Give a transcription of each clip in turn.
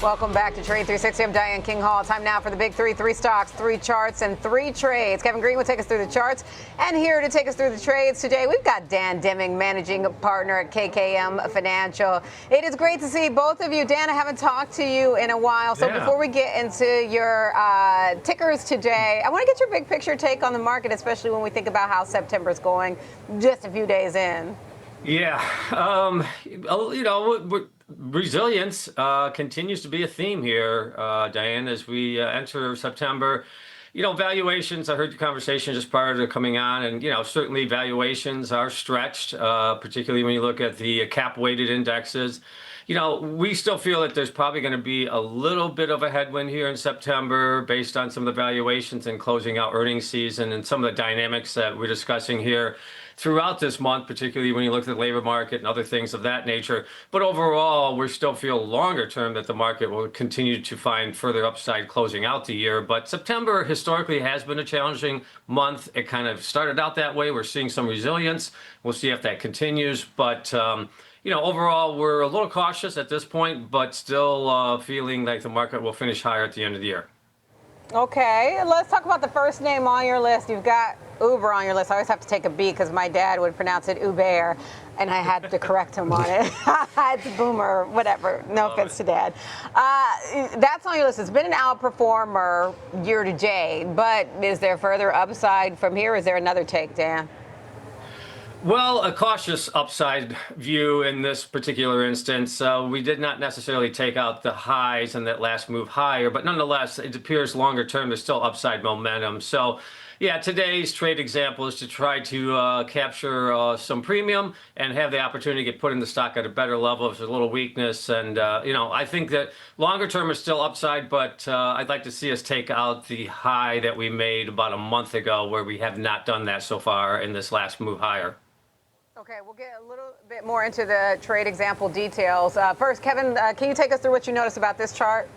Welcome back to Trade 360. I'm Diane King Hall. Time now for the big three stocks, 3 charts, and 3 trades. Kevin Green will take us through the charts. And here to take us through the trades today, we've got Dan Deming, managing partner at KKM Financial. It is great to see both of you. Dan, I haven't talked to you in a while. So before we get into your tickers today, I want to get your big picture take on the market, especially when we think about how September's going just a few days in. Yeah, resilience continues to be a theme here, Diane, as we enter September. Valuations, I heard your conversation just prior to coming on, and, certainly valuations are stretched, particularly when you look at the cap-weighted indexes. We still feel that there's probably going to be a little bit of a headwind here in September based on some of the valuations and closing out earnings season and some of the dynamics that we're discussing here throughout this month, particularly when you look at the labor market and other things of that nature. But overall, we still feel longer term that the market will continue to find further upside closing out the year. But September historically has been a challenging month. It kind of started out that way. We're seeing some resilience. We'll see if that continues. But overall, we're a little cautious at this point, but still feeling like the market will finish higher at the end of the year. Okay, let's talk about the first name on your list. You've got Uber on your list. I always have to take a B because my dad would pronounce it Uber, and I had to correct him on it. It's Boomer, whatever. No offense to Dad. That's on your list. It's been an outperformer year to date, but is there further upside from here? Is there another take, Dan? Well, a cautious upside view in this particular instance. We did not necessarily take out the highs and that last move higher, but nonetheless, it appears longer term there's still upside momentum. So, yeah, today's trade example is to try to capture some premium and have the opportunity to get put in the stock at a better level if there's a little weakness. And, I think that longer term is still upside, but I'd like to see us take out the high that we made about a month ago, where we have not done that so far in this last move higher. Okay, we'll get a little bit more into the trade example details. First, Kevin, can you take us through what you noticed about this chart?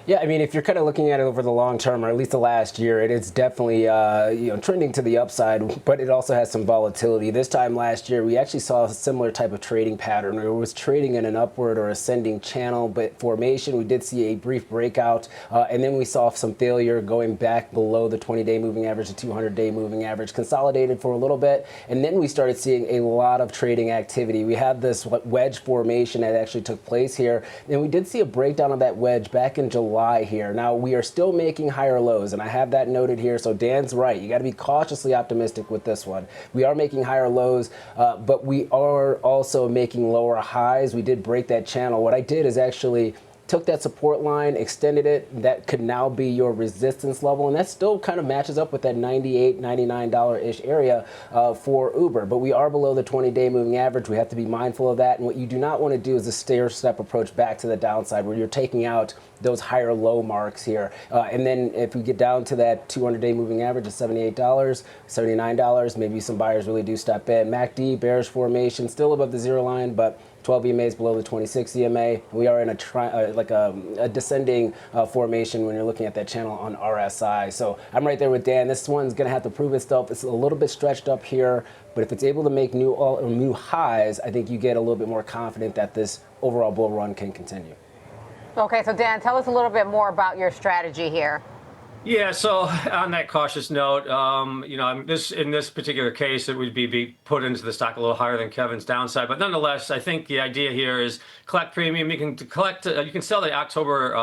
Yeah, I mean, if you're kind of looking at it over the long term, or at least the last year, it is definitely trending to the upside, but it also has some volatility. This time last year, we actually saw a similar type of trading pattern where it was trading in an upward or ascending channel, but formation, we did see a brief breakout, and then we saw some failure going back below the 20-day moving average, the 200-day moving average, consolidated for a little bit, and then we started seeing a lot of trading activity. We had this wedge formation that actually took place here, and we did see a breakdown of that wedge back in July here. Now, we are still making higher lows, and I have that noted here, so Dan's right. You got to be cautiously optimistic with this one. We are making higher lows, but we are also making lower highs. We did break that channel. What I did is actually took that support line, extended it. That could now be your resistance level, and that still kind of matches up with that $98, $99-ish area for Uber. But we are below the 20-day moving average. We have to be mindful of that, and what you do not want to do is a stair-step approach back to the downside where you're taking out those higher low marks here. And then if we get down to that 200-day moving average of $78, $79, maybe some buyers really do step in. MACD, bearish formation, still above the zero line, but 12 EMA is below the 26 EMA. We are in a descending formation when you're looking at that channel on RSI. So I'm right there with Dan. This one's going to have to prove itself. It's a little bit stretched up here, but if it's able to make new highs, I think you get a little bit more confident that this overall bull run can continue. Okay, so Dan, tell us a little bit more about your strategy here. Yeah, so on that cautious note, in this particular case, it would be put into the stock a little higher than Kevin's downside. But nonetheless, I think the idea here is collect premium. You can sell the October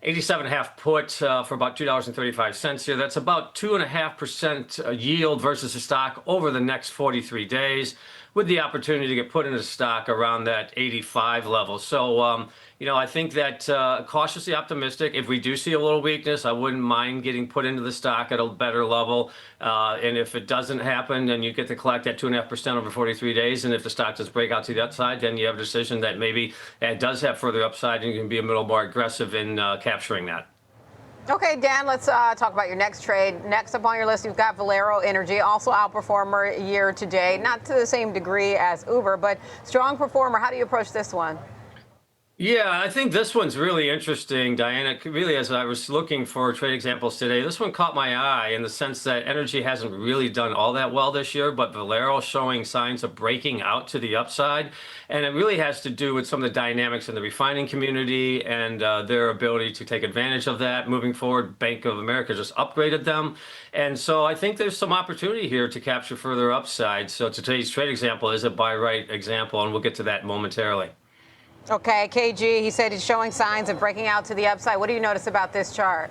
87.5 put for about $2.35 here. That's about 2.5% yield versus the stock over the next 43 days, with the opportunity to get put into stock around that 85 level. So, I think that cautiously optimistic. If we do see a little weakness, I wouldn't mind getting put into the stock at a better level. And if it doesn't happen, then you get to collect that 2.5% over 43 days. And if the stock does break out to the upside, then you have a decision that maybe it does have further upside, and you can be a little more aggressive in capturing that. Okay, Dan, let's talk about your next trade. Next up on your list, you've got Valero Energy, also outperformer year to date. Not to the same degree as Uber, but strong performer. How do you approach this one? Yeah, I think this one's really interesting, Diana. Really, as I was looking for trade examples today, this one caught my eye in the sense that energy hasn't really done all that well this year, but Valero showing signs of breaking out to the upside. And it really has to do with some of the dynamics in the refining community and their ability to take advantage of that moving forward. Bank of America just upgraded them. And so I think there's some opportunity here to capture further upside. So today's trade example is a buy right example, and we'll get to that momentarily. Okay, KG, he said he's showing signs of breaking out to the upside. What do you notice about this chart?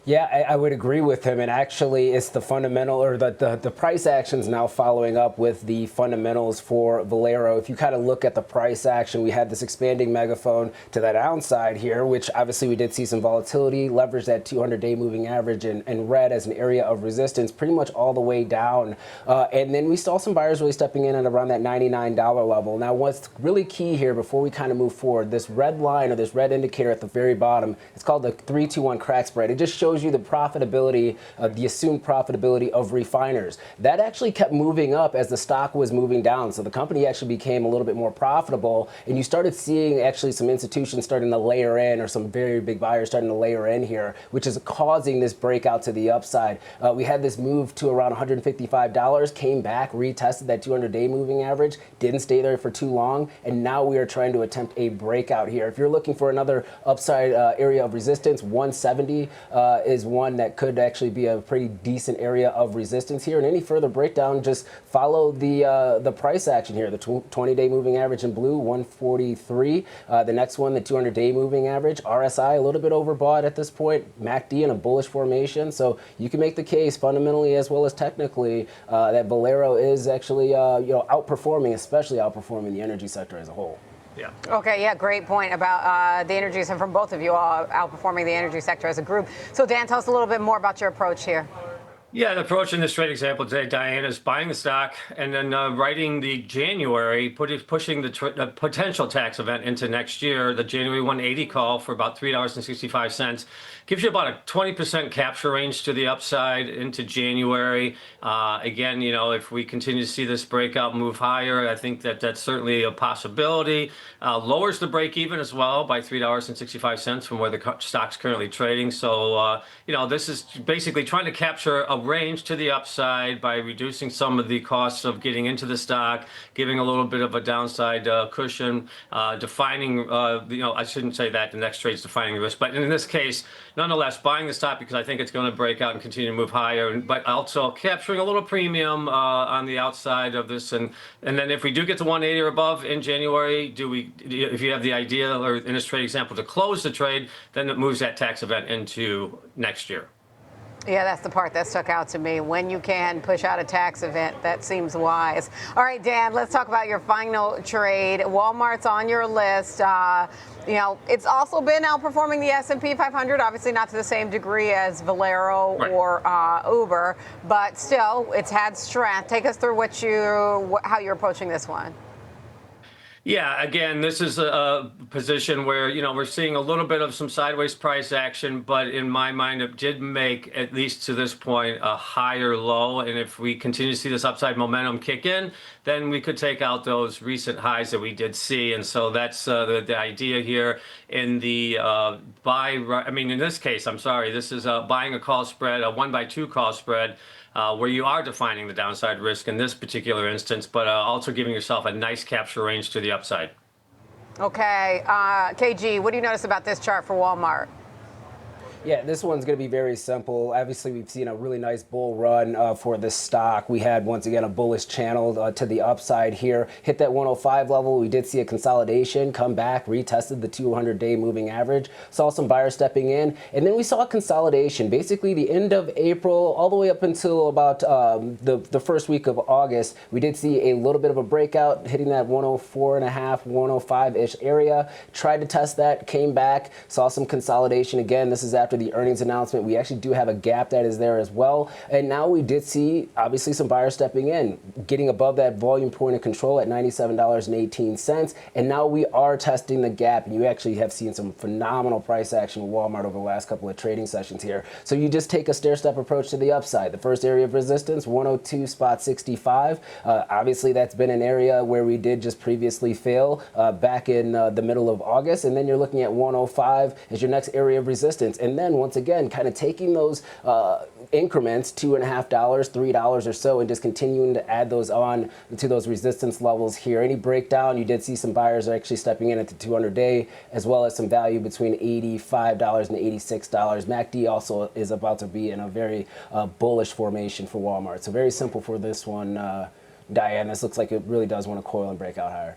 Yeah, I would agree with him. And actually, it's the fundamental or the price actions now following up with the fundamentals for Valero. If you kind of look at the price action, we had this expanding megaphone to the downside here, which obviously we did see some volatility, leverage that 200-day moving average in red as an area of resistance pretty much all the way down. And then we saw some buyers really stepping in at around that $99 level. Now, what's really key here before we kind of move forward, this red line or this red indicator at the very bottom, it's called the 3-2-1 crack spread. It just shows you the profitability, the assumed profitability of refiners. That actually kept moving up as the stock was moving down. So the company actually became a little bit more profitable, and you started seeing actually some institutions starting to layer in, or some very big buyers starting to layer in here, which is causing this breakout to the upside. We had this move to around $155, came back, retested that 200-day moving average, didn't stay there for too long, and now we are trying to attempt a breakout here. If you're looking for another upside area of resistance, 170 is one that could actually be a pretty decent area of resistance here. And any further breakdown, just follow the price action here. The 20-day moving average in blue, 143. The next one, the 200-day moving average, RSI, a little bit overbought at this point. MACD in a bullish formation. So you can make the case fundamentally as well as technically that Valero is actually outperforming, especially outperforming the energy sector as a whole. Yeah. Okay, yeah, great point about the energy, and from both of you all outperforming the energy sector as a group. So Dan, tell us a little bit more about your approach here. Yeah, the approach in this trade example today, Diane, is buying the stock and then writing the January, pushing the potential tax event into next year. The January 180 call for about $3.65 gives you about a 20% capture range to the upside into January. Again, if we continue to see this breakout move higher, I think that that's certainly a possibility. Lowers the break even as well by $3.65 from where the stock's currently trading. So, this is basically trying to capture a range to the upside by reducing some of the costs of getting into the stock, giving a little bit of a downside cushion, defining, I shouldn't say that the next trade's defining the risk, but in this case, nonetheless, buying the stock because I think it's going to break out and continue to move higher, but also capturing a little premium on the outside of this. And then if we do get to 180 or above in January, if you have the idea, or in this trade example, to close the trade, then it moves that tax event into next year. Yeah, that's the part that stuck out to me. When you can push out a tax event, that seems wise. All right, Dan, let's talk about your final trade. Walmart's on your list. It's also been outperforming the S&P 500, obviously not to the same degree as Valero or Uber, but still, it's had strength. Take us through how you're approaching this one. Yeah, again, this is a position where, we're seeing a little bit of some sideways price action, but in my mind, it did make, at least to this point, a higher low. And if we continue to see this upside momentum kick in, then we could take out those recent highs that we did see. And so that's the idea here in the in this case, this is buying a call spread, a 1x2 call spread, where you are defining the downside risk in this particular instance, but also giving yourself a nice capture range to the upside. Okay, KG, what do you notice about this chart for Walmart? Yeah, this one's going to be very simple. Obviously, we've seen a really nice bull run for this stock. We had, once again, a bullish channel to the upside here. Hit that 105 level. We did see a consolidation, come back, retested the 200-day moving average. Saw some buyers stepping in. And then we saw a consolidation. Basically, the end of April, all the way up until about the first week of August, we did see a little bit of a breakout, hitting that 104.5, 105-ish area. Tried to test that, came back, saw some consolidation again. This is after after the earnings announcement. We actually do have a gap that is there as well. And now we did see, obviously, some buyers stepping in, getting above that volume point of control at $97.18. And now we are testing the gap. And you actually have seen some phenomenal price action with Walmart over the last couple of trading sessions here. So you just take a stair-step approach to the upside. The first area of resistance, 102.65. Obviously, that's been an area where we did just previously fail back in the middle of August. And then you're looking at 105 as your next area of resistance. And then once again, kind of taking those increments, $2.50, $3 or so, and just continuing to add those on to those resistance levels here. Any breakdown, you did see some buyers are actually stepping in at the 200-day, as well as some value between $85 and $86. MACD also is about to be in a very bullish formation for Walmart. So very simple for this one, Diane. This looks like it really does want to coil and break out higher.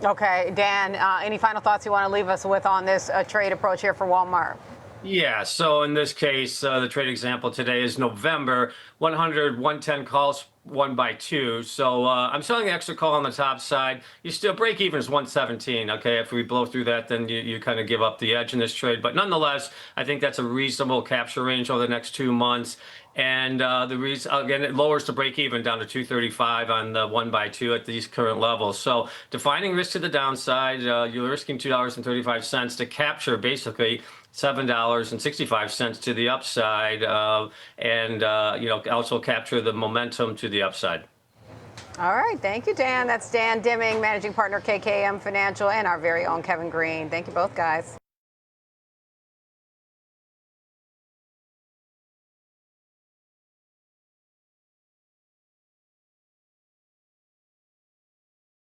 Okay, Dan, any final thoughts you want to leave us with on this trade approach here for Walmart? Yeah, so in this case, the trade example today is November, 100, 110 calls, 1 by 2. So I'm selling the extra call on the top side. You still break even is 117. Okay, if we blow through that, then you kind of give up the edge in this trade. But nonetheless, I think that's a reasonable capture range over the next 2 months. And the reason, again, it lowers the break even down to 235 on the 1 by 2 at these current levels. So defining risk to the downside, you're risking $2.35 to capture basically $7.65 to the upside, and also capture the momentum to the upside. All right, thank you, Dan. That's Dan Deming, managing partner KKM Financial, and our very own Kevin Green. Thank you both, guys.